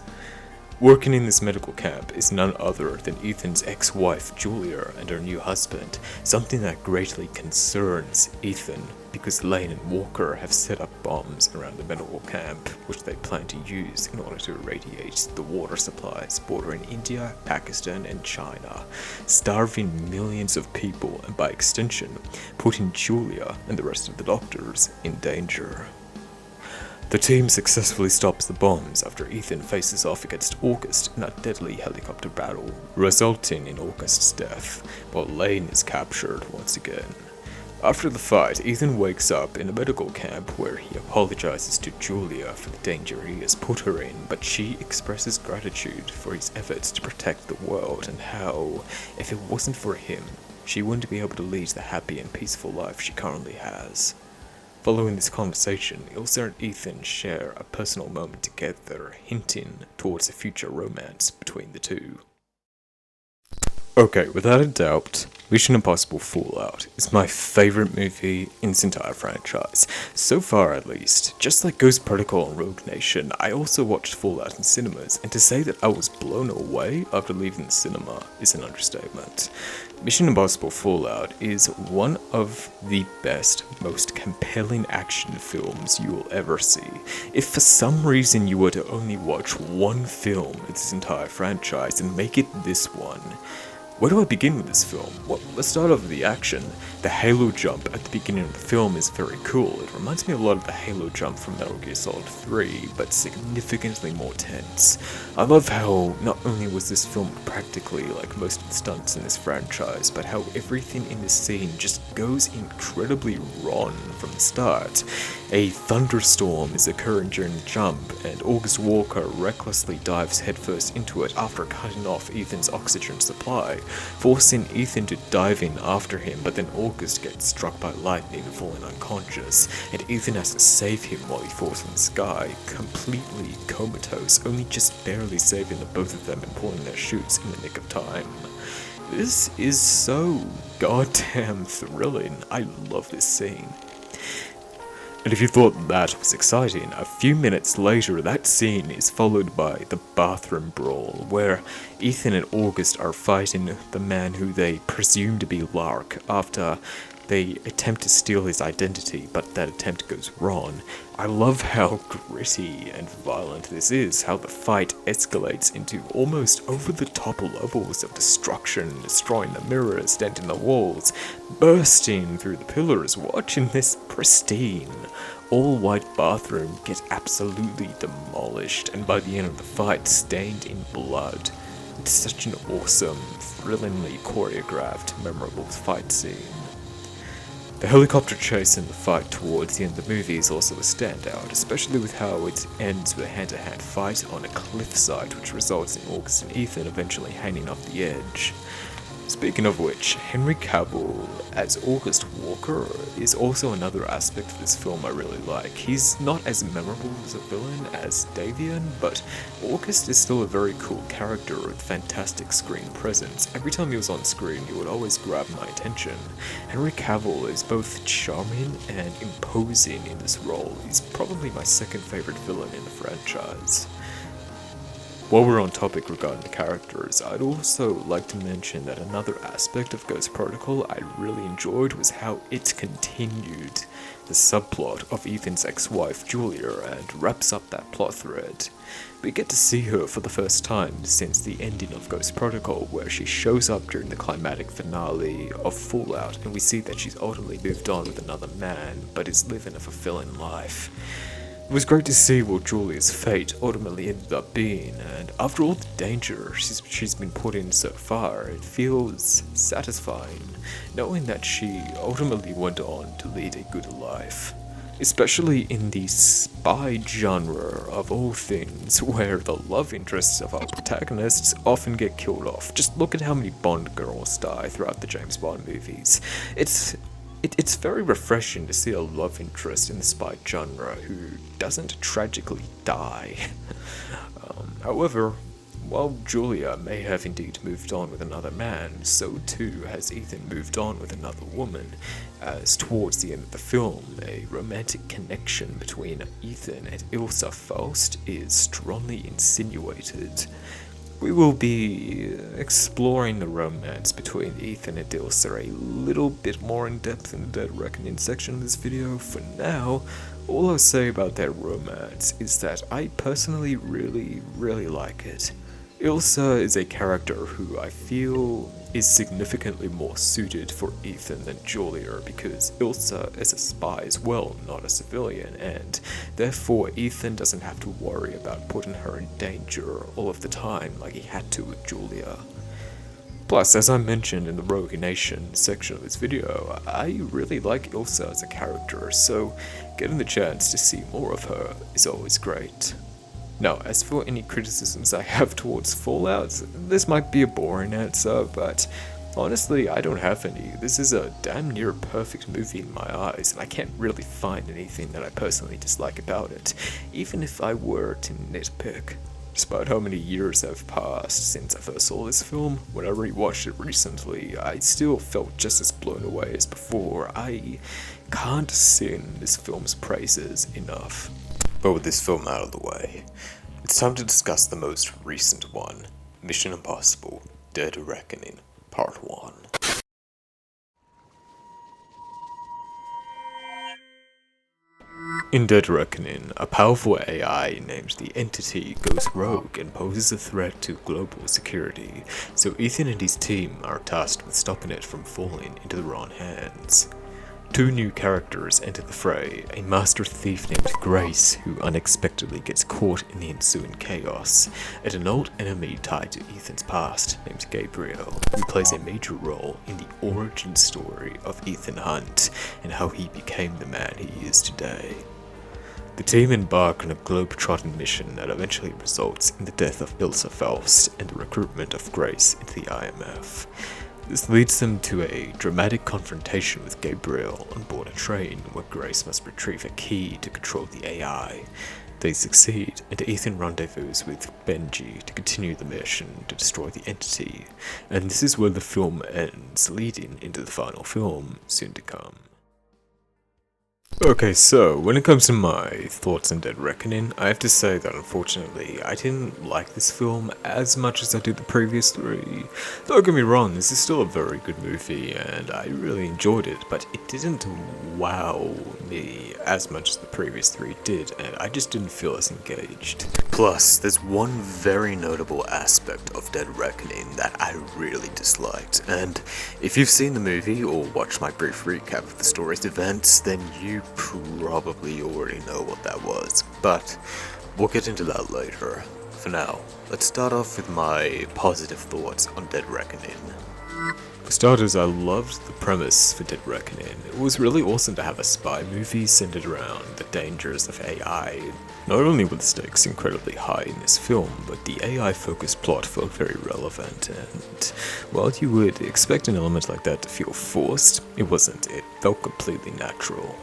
Working in this medical camp is none other than Ethan's ex-wife Julia and her new husband, something that greatly concerns Ethan because Lane and Walker have set up bombs around the medical camp, which they plan to use in order to irradiate the water supplies bordering India, Pakistan and China, starving millions of people and by extension, putting Julia and the rest of the doctors in danger. The team successfully stops the bombs after Ethan faces off against August in a deadly helicopter battle, resulting in August's death, while Lane is captured once again. After the fight, Ethan wakes up in a medical camp where he apologizes to Julia for the danger he has put her in, but she expresses gratitude for his efforts to protect the world and how, if it wasn't for him, she wouldn't be able to lead the happy and peaceful life she currently has. Following this conversation, Ilsa and Ethan share a personal moment together, hinting towards a future romance between the two. Okay, without a doubt, Mission Impossible Fallout is my favorite movie in this entire franchise. So far, at least. Just like Ghost Protocol and Rogue Nation, I also watched Fallout in cinemas, and to say that I was blown away after leaving the cinema is an understatement. Mission Impossible Fallout is one of the best, most compelling action films you will ever see. If for some reason you were to only watch one film in this entire franchise and make it this one, where do I begin with this film? Well, let's start off with the action. The Halo jump at the beginning of the film is very cool. It reminds me a lot of the Halo jump from Metal Gear Solid 3, but significantly more tense. I love how not only was this film practically like most of the stunts in this franchise, but how everything in this scene just goes incredibly wrong from the start. A thunderstorm is occurring during the jump, and August Walker recklessly dives headfirst into it after cutting off Ethan's oxygen supply, forcing Ethan to dive in after him, but then August gets struck by lightning, falling unconscious, and Ethan has to save him while he falls from the sky, completely comatose, only just barely saving the both of them and pulling their chutes in the nick of time. This is so goddamn thrilling. I love this scene. And if you thought that was exciting, a few minutes later that scene is followed by the bathroom brawl, where Ethan and August are fighting the man who they presume to be Lark after they attempt to steal his identity, but that attempt goes wrong. I love how gritty and violent this is, how the fight escalates into almost over-the-top levels of destruction, destroying the mirrors, denting the walls, bursting through the pillars, watching this pristine, all-white bathroom get absolutely demolished, and by the end of the fight, stained in blood. It's such an awesome, thrillingly choreographed, memorable fight scene. The helicopter chase and the fight towards the end of the movie is also a standout, especially with how it ends with a hand-to-hand fight on a cliffside, which results in August and Ethan eventually hanging off the edge. Speaking of which, Henry Cavill as August Walker is also another aspect of this film I really like. He's not as memorable as a villain as Davian, but August is still a very cool character with fantastic screen presence. Every time he was on screen, he would always grab my attention. Henry Cavill is both charming and imposing in this role. He's probably my second favorite villain in the franchise. While we're on topic regarding the characters, I'd also like to mention that another aspect of Ghost Protocol I really enjoyed was how it continued the subplot of Ethan's ex-wife Julia and wraps up that plot thread. We get to see her for the first time since the ending of Ghost Protocol, where she shows up during the climatic finale of Fallout, and we see that she's ultimately moved on with another man, but is living a fulfilling life. It was great to see what Julia's fate ultimately ended up being, and after all the danger she's been put in so far, it feels satisfying, knowing that she ultimately went on to lead a good life. especially in the spy genre of all things, where the love interests of our protagonists often get killed off. Just look at how many Bond girls die throughout the James Bond movies. It's very refreshing to see a love interest in the spy genre who doesn't tragically die. However, while Julia may have indeed moved on with another man, so too has Ethan moved on with another woman, as towards the end of the film, a romantic connection between Ethan and Ilsa Faust is strongly insinuated. We will be exploring the romance between Ethan and Ilsa a little bit more in depth in the Dead Reckoning section of this video. For now, all I'll say about their romance is that I personally really like it. Ilsa is a character who I feel is significantly more suited for Ethan than Julia, because Ilsa is a spy as well, not a civilian, and therefore Ethan doesn't have to worry about putting her in danger all of the time like he had to with Julia. Plus, as I mentioned in the Rogue Nation section of this video, I really like Ilsa as a character, so getting the chance to see more of her is always great. Now, as for any criticisms I have towards Fallout, this might be a boring answer, but honestly, I don't have any. This is a damn near perfect movie in my eyes, and I can't really find anything that I personally dislike about it, even if I were to nitpick. Despite how many years have passed since I first saw this film, when I rewatched it recently, I still felt just as blown away as before. I can't sing this film's praises enough. But with this film out of the way, it's time to discuss the most recent one, Mission Impossible: Dead Reckoning, Part 1. In Dead Reckoning, a powerful AI named the Entity goes rogue and poses a threat to global security, so Ethan and his team are tasked with stopping it from falling into the wrong hands. Two new characters enter the fray, a master thief named Grace, who unexpectedly gets caught in the ensuing chaos, and an old enemy tied to Ethan's past named Gabriel, who plays a major role in the origin story of Ethan Hunt and how he became the man he is today. The team embark on a globe-trotting mission that eventually results in the death of Ilsa Faust and the recruitment of Grace into the IMF. This leads them to a dramatic confrontation with Gabriel on board a train where Grace must retrieve a key to control the AI. They succeed, and Ethan rendezvous with Benji to continue the mission to destroy the entity, and this is where the film ends, leading into the final film, soon to come. Okay, so when it comes to my thoughts on Dead Reckoning, I have to say that unfortunately I didn't like this film as much as I did the previous three. Don't get me wrong, this is still a very good movie and I really enjoyed it, but it didn't wow me as much as the previous three did, and I just didn't feel as engaged. Plus, there's one very notable aspect of Dead Reckoning that I really disliked, and if you've seen the movie or watched my brief recap of the story's events, then you probably already know what that was, but we'll get into that later. For now, let's start off with my positive thoughts on Dead Reckoning. For starters, I loved the premise for Dead Reckoning. It was really awesome to have a spy movie centered around the dangers of AI. Not only were the stakes incredibly high in this film, but the AI-focused plot felt very relevant, and while you would expect an element like that to feel forced, it wasn't. It felt completely natural.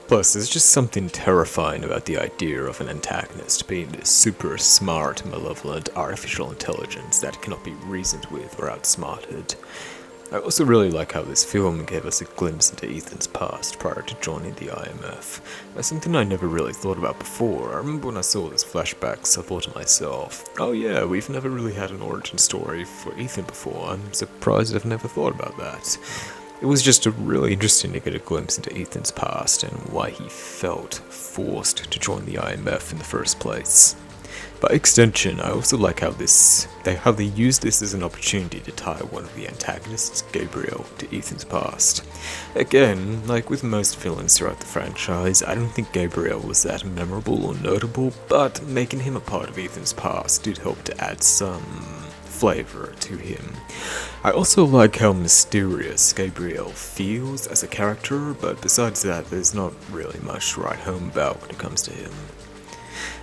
Plus, there's just something terrifying about the idea of an antagonist being this super smart, malevolent artificial intelligence that cannot be reasoned with or outsmarted. I also really like how this film gave us a glimpse into Ethan's past prior to joining the IMF. That's something I never really thought about before. I remember when I saw these flashbacks, I thought to myself, oh yeah, we've never really had an origin story for Ethan before. I'm surprised I've never thought about that. It was just really interesting to get a glimpse into Ethan's past and why he felt forced to join the IMF in the first place. By extension, I also like how they used this as an opportunity to tie one of the antagonists, Gabriel, to Ethan's past. Again, like with most villains throughout the franchise, I don't think Gabriel was that memorable or notable, but making him a part of Ethan's past did help to add some flavor to him. I also like how mysterious Gabriel feels as a character, but besides that, there's not really much to write home about when it comes to him.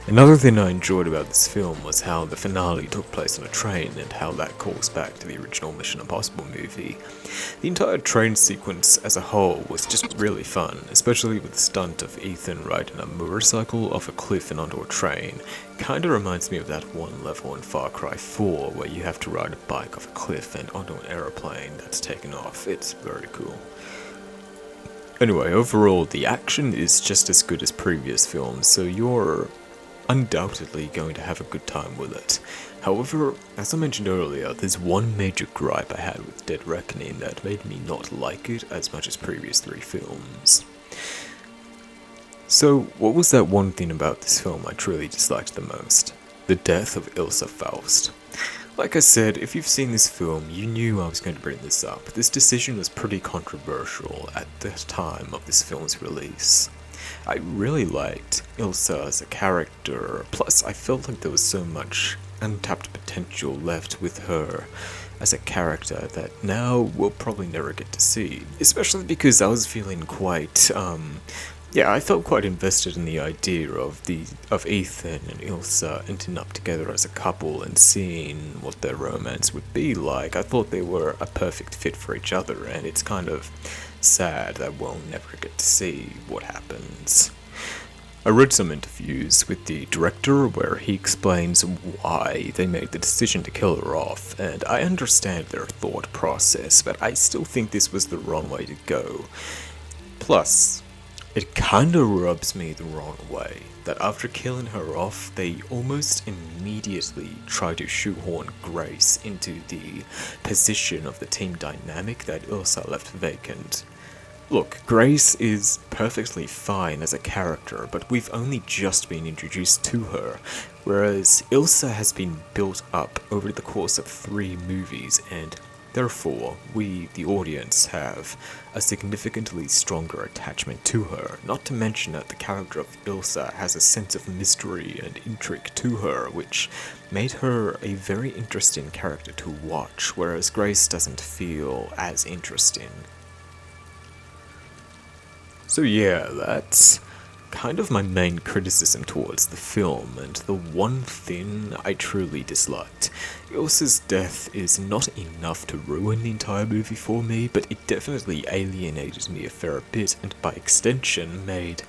Another thing I enjoyed about this film was how the finale took place on a train and how that calls back to the original Mission Impossible movie. The entire train sequence as a whole was just really fun, especially with the stunt of Ethan riding a motorcycle off a cliff and onto a train. Kinda reminds me of that one level in Far Cry 4 where you have to ride a bike off a cliff and onto an aeroplane that's taken off. It's very cool. Anyway, overall, the action is just as good as previous films, so you're undoubtedly going to have a good time with it. However, as I mentioned earlier, there's one major gripe I had with Dead Reckoning that made me not like it as much as previous 3 films. So, what was that one thing about this film I truly disliked the most? The death of Ilsa Faust. Like I said, if you've seen this film, you knew I was going to bring this up. This decision was pretty controversial at the time of this film's release. I really liked Ilsa as a character, plus I felt like there was so much untapped potential left with her as a character that now we'll probably never get to see. Especially because I was feeling quite, I felt quite invested in the idea of Ethan and Ilsa ending up together as a couple and seeing what their romance would be like. I thought they were a perfect fit for each other, and it's kind of sad that we'll never get to see what happens. I read some interviews with the director where he explains why they made the decision to kill her off, and I understand their thought process, but I still think this was the wrong way to go. Plus, it kinda rubs me the wrong way that after killing her off, they almost immediately try to shoehorn Grace into the position of the team dynamic that Ilsa left vacant. Look, Grace is perfectly fine as a character, but we've only just been introduced to her, whereas Ilsa has been built up over the course of 3 movies, and therefore, we, the audience, have a significantly stronger attachment to her, not to mention that the character of Ilsa has a sense of mystery and intrigue to her, which made her a very interesting character to watch, whereas Grace doesn't feel as interesting. So yeah, that's kind of my main criticism towards the film, and the one thing I truly disliked. Ilsa's death is not enough to ruin the entire movie for me, but it definitely alienated me a fair bit, and by extension made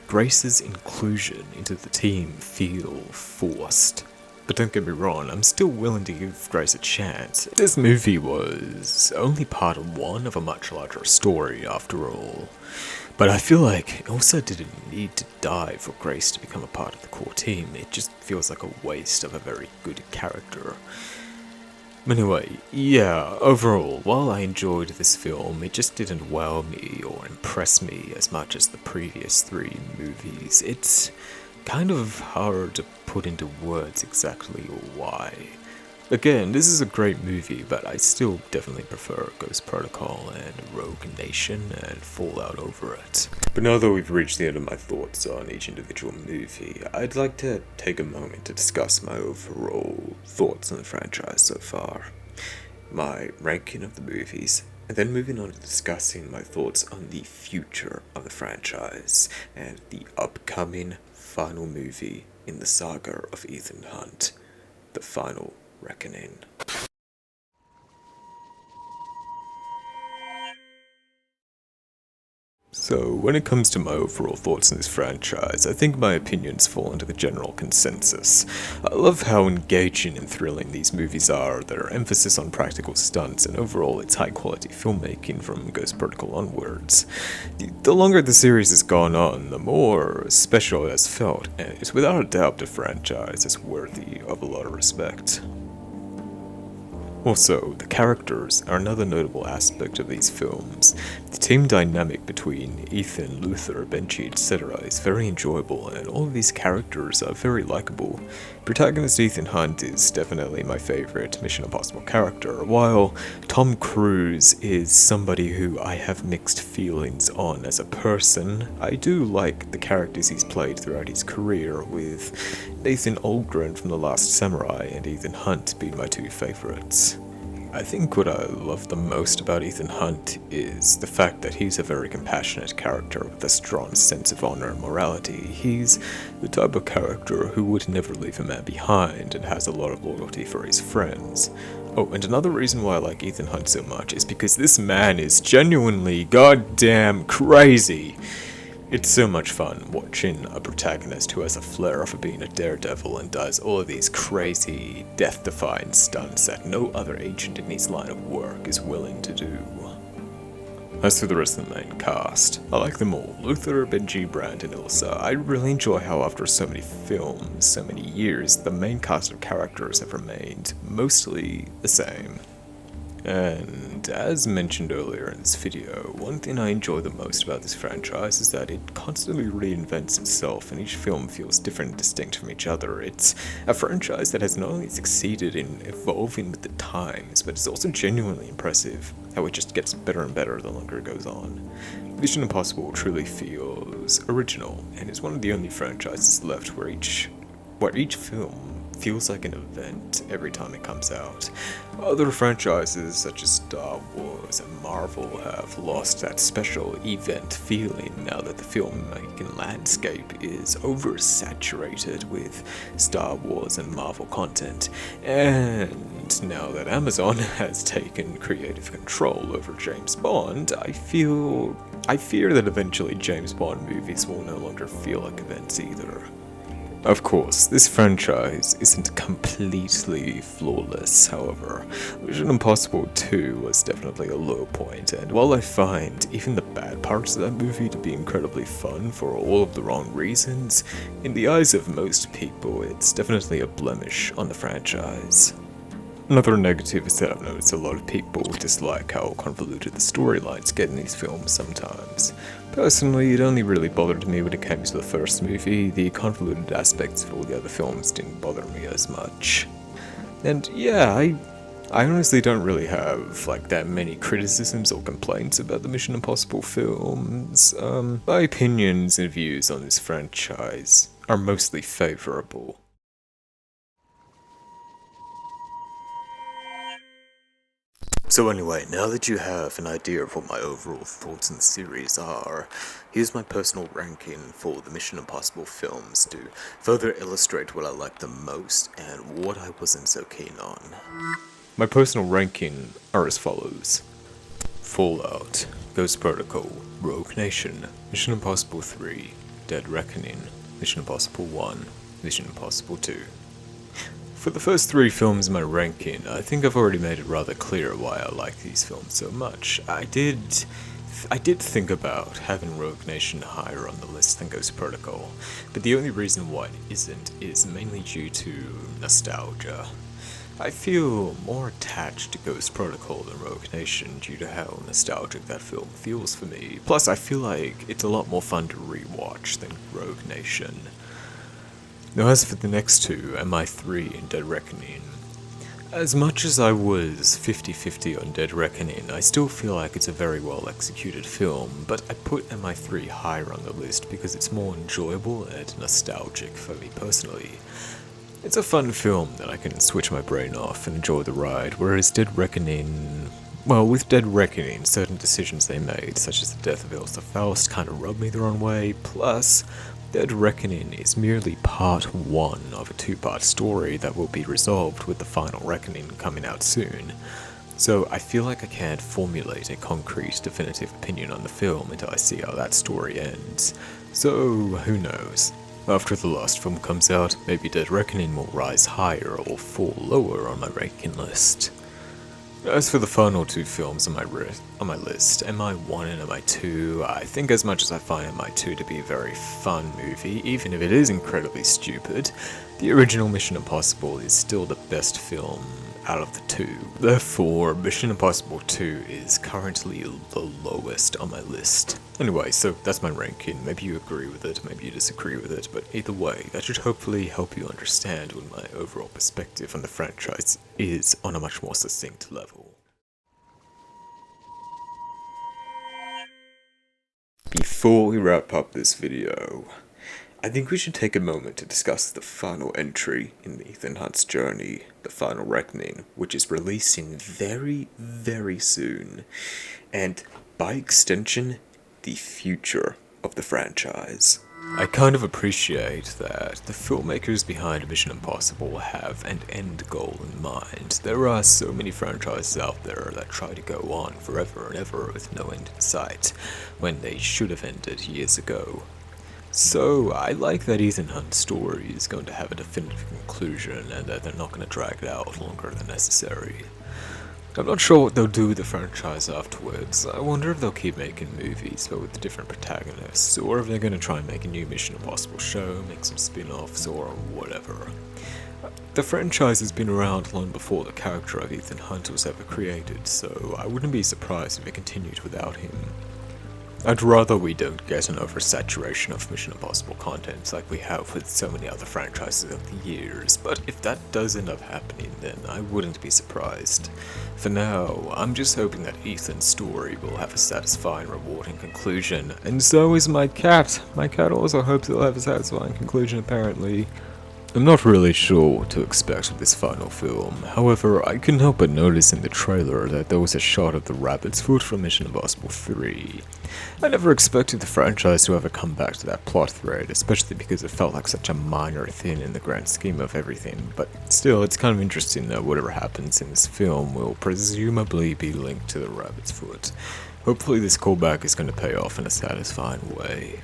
Grace's inclusion into the team feel forced. But don't get me wrong, I'm still willing to give Grace a chance. This movie was only part 1 of a much larger story, after all. But I feel like Ilsa didn't need to die for Grace to become a part of the core team. It just feels like a waste of a very good character. Anyway, yeah, overall, while I enjoyed this film, it just didn't wow me or impress me as much as the previous 3 movies. It's kind of hard to put into words exactly why. Again, this is a great movie, but I still definitely prefer Ghost Protocol and Rogue Nation and Fallout over it. But now that we've reached the end of my thoughts on each individual movie, I'd like to take a moment to discuss my overall thoughts on the franchise so far, my ranking of the movies, and then moving on to discussing my thoughts on the future of the franchise and the upcoming final movie in the saga of Ethan Hunt, The Final Reckoning. So, when it comes to my overall thoughts on this franchise, I think my opinions fall into the general consensus. I love how engaging and thrilling these movies are, their emphasis on practical stunts, and overall its high-quality filmmaking from Ghost Protocol onwards. The longer the series has gone on, the more special it has felt, and it's without a doubt a franchise that's worthy of a lot of respect. Also, the characters are another notable aspect of these films. The team dynamic between Ethan, Luther, Benji, etc. is very enjoyable, and all of these characters are very likable. Protagonist Ethan Hunt is definitely my favorite Mission Impossible character, while Tom Cruise is somebody who I have mixed feelings on as a person. I do like the characters he's played throughout his career, with Nathan Algren from The Last Samurai and Ethan Hunt being my two favorites. I think what I love the most about Ethan Hunt is the fact that he's a very compassionate character with a strong sense of honor and morality. He's the type of character who would never leave a man behind and has a lot of loyalty for his friends. Oh, and another reason why I like Ethan Hunt so much is because this man is genuinely goddamn crazy. It's so much fun watching a protagonist who has a flair for being a daredevil and does all of these crazy, death-defying stunts that no other agent in his line of work is willing to do. As for the rest of the main cast, I like them all. Luther, Benji, Brand, and Ilsa. I really enjoy how after so many films, so many years, the main cast of characters have remained mostly the same. And as mentioned earlier in this video, one thing I enjoy the most about this franchise is that it constantly reinvents itself and each film feels different and distinct from each other. It's a franchise that has not only succeeded in evolving with the times, but it's also genuinely impressive how it just gets better and better the longer it goes on. Mission Impossible truly feels original, and is one of the only franchises left where each film feels like an event every time it comes out. Other franchises such as Star Wars and Marvel have lost that special event feeling now that the filmmaking landscape is oversaturated with Star Wars and Marvel content. And now that Amazon has taken creative control over James Bond, I fear that eventually James Bond movies will no longer feel like events either. Of course, this franchise isn't completely flawless, however. Mission Impossible 2 was definitely a low point, and while I find even the bad parts of that movie to be incredibly fun for all of the wrong reasons, in the eyes of most people, it's definitely a blemish on the franchise. Another negative is that I've noticed a lot of people dislike how convoluted the storylines get in these films sometimes. Personally, it only really bothered me when it came to the first movie. The convoluted aspects of all the other films didn't bother me as much. And yeah, I honestly don't really have that many criticisms or complaints about the Mission Impossible films. My opinions and views on this franchise are mostly favorable. So anyway, now that you have an idea of what my overall thoughts on the series are, here's my personal ranking for the Mission Impossible films to further illustrate what I liked the most and what I wasn't so keen on. My personal ranking are as follows: Fallout, Ghost Protocol, Rogue Nation, Mission Impossible 3, Dead Reckoning, Mission Impossible 1, Mission Impossible 2. For the first three films in my ranking, I think I've already made it rather clear why I like these films so much. I did think about having Rogue Nation higher on the list than Ghost Protocol, but the only reason why it isn't is mainly due to nostalgia. I feel more attached to Ghost Protocol than Rogue Nation due to how nostalgic that film feels for me. Plus, I feel like it's a lot more fun to rewatch than Rogue Nation. Now as for the next two, MI3 and Dead Reckoning, as much as I was 50-50 on Dead Reckoning, I still feel like it's a very well executed film, but I put MI3 higher on the list because it's more enjoyable and nostalgic for me personally. It's a fun film that I can switch my brain off and enjoy the ride, whereas Dead Reckoning... Well, with Dead Reckoning, certain decisions they made, such as the death of Ilsa Faust, kind of rubbed me the wrong way, plus... Dead Reckoning is merely part one of a two-part story that will be resolved with the final reckoning coming out soon. So I feel like I can't formulate a concrete, definitive opinion on the film until I see how that story ends. So, who knows? After the last film comes out, maybe Dead Reckoning will rise higher or fall lower on my ranking list. As for the final two films on my list, MI1 and MI2, I think as much as I find MI2 to be a very fun movie, even if it is incredibly stupid, the original Mission Impossible is still the best film out of the two. Therefore, Mission Impossible 2 is currently the lowest on my list. Anyway, so that's my ranking. Maybe you agree with it, maybe you disagree with it, but either way, that should hopefully help you understand what my overall perspective on the franchise is on a much more succinct level. Before we wrap up this video, I think we should take a moment to discuss the final entry in Ethan Hunt's journey, The Final Reckoning, which is releasing very, very soon, and by extension, the future of the franchise. I kind of appreciate that the filmmakers behind Mission Impossible have an end goal in mind. There are so many franchises out there that try to go on forever and ever with no end in sight, when they should have ended years ago. So, I like that Ethan Hunt's story is going to have a definitive conclusion and that they're not going to drag it out longer than necessary. I'm not sure what they'll do with the franchise afterwards. I wonder if they'll keep making movies, but with different protagonists, or if they're going to try and make a new Mission Impossible show, make some spin-offs, or whatever. The franchise has been around long before the character of Ethan Hunt was ever created, so I wouldn't be surprised if it continued without him. I'd rather we don't get an oversaturation of Mission Impossible content like we have with so many other franchises over the years, but if that does end up happening, then I wouldn't be surprised. For now, I'm just hoping that Ethan's story will have a satisfying, rewarding conclusion, and so is my cat. My cat also hopes it'll have a satisfying conclusion, apparently. I'm not really sure what to expect with this final film. However, I couldn't help but notice in the trailer that there was a shot of the rabbit's foot from Mission Impossible 3. I never expected the franchise to ever come back to that plot thread, especially because it felt like such a minor thing in the grand scheme of everything, but still, it's kind of interesting that whatever happens in this film will presumably be linked to the rabbit's foot. Hopefully this callback is going to pay off in a satisfying way.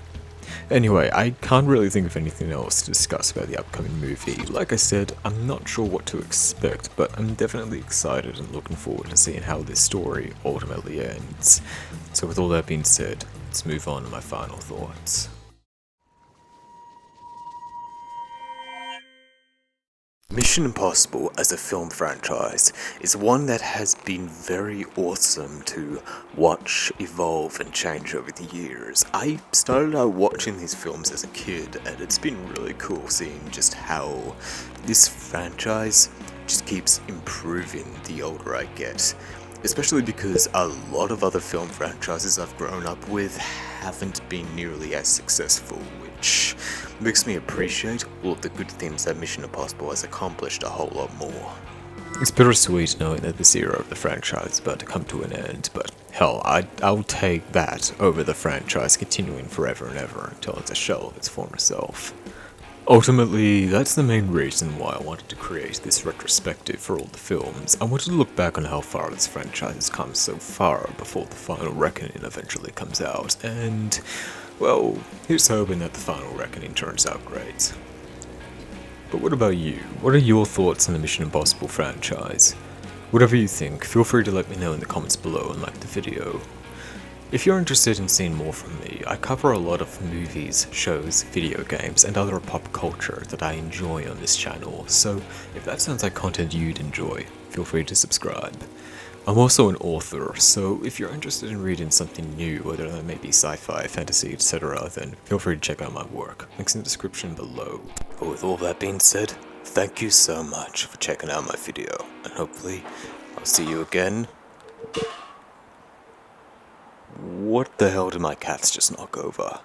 Anyway, I can't really think of anything else to discuss about the upcoming movie. Like I said, I'm not sure what to expect, but I'm definitely excited and looking forward to seeing how this story ultimately ends. So with all that being said, let's move on to my final thoughts. Mission Impossible as a film franchise is one that has been very awesome to watch evolve and change over the years. I started out watching these films as a kid, and it's been really cool seeing just how this franchise just keeps improving the older I get. Especially because a lot of other film franchises I've grown up with haven't been nearly as successful, which makes me appreciate all of the good things that Mission Impossible has accomplished a whole lot more. It's bittersweet knowing that this era of the franchise is about to come to an end, but hell, I'll take that over the franchise continuing forever and ever until it's a shell of its former self. Ultimately, that's the main reason why I wanted to create this retrospective for all the films. I wanted to look back on how far this franchise has come so far before the Final Reckoning eventually comes out, and, well, here's hoping that the Final Reckoning turns out great. But what about you? What are your thoughts on the Mission Impossible franchise? Whatever you think, feel free to let me know in the comments below and like the video. If you're interested in seeing more from me, I cover a lot of movies, shows, video games, and other pop culture that I enjoy on this channel, so if that sounds like content you'd enjoy, feel free to subscribe. I'm also an author, so if you're interested in reading something new, whether that may be sci-fi, fantasy, etc., then feel free to check out my work. Links in the description below. But with all that being said, thank you so much for checking out my video, and hopefully I'll see you again. What the hell did my cats just knock over?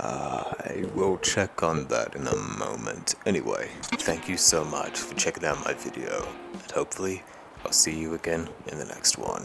I will check on that in a moment. Anyway, thank you so much for checking out my video, and hopefully I'll see you again in the next one.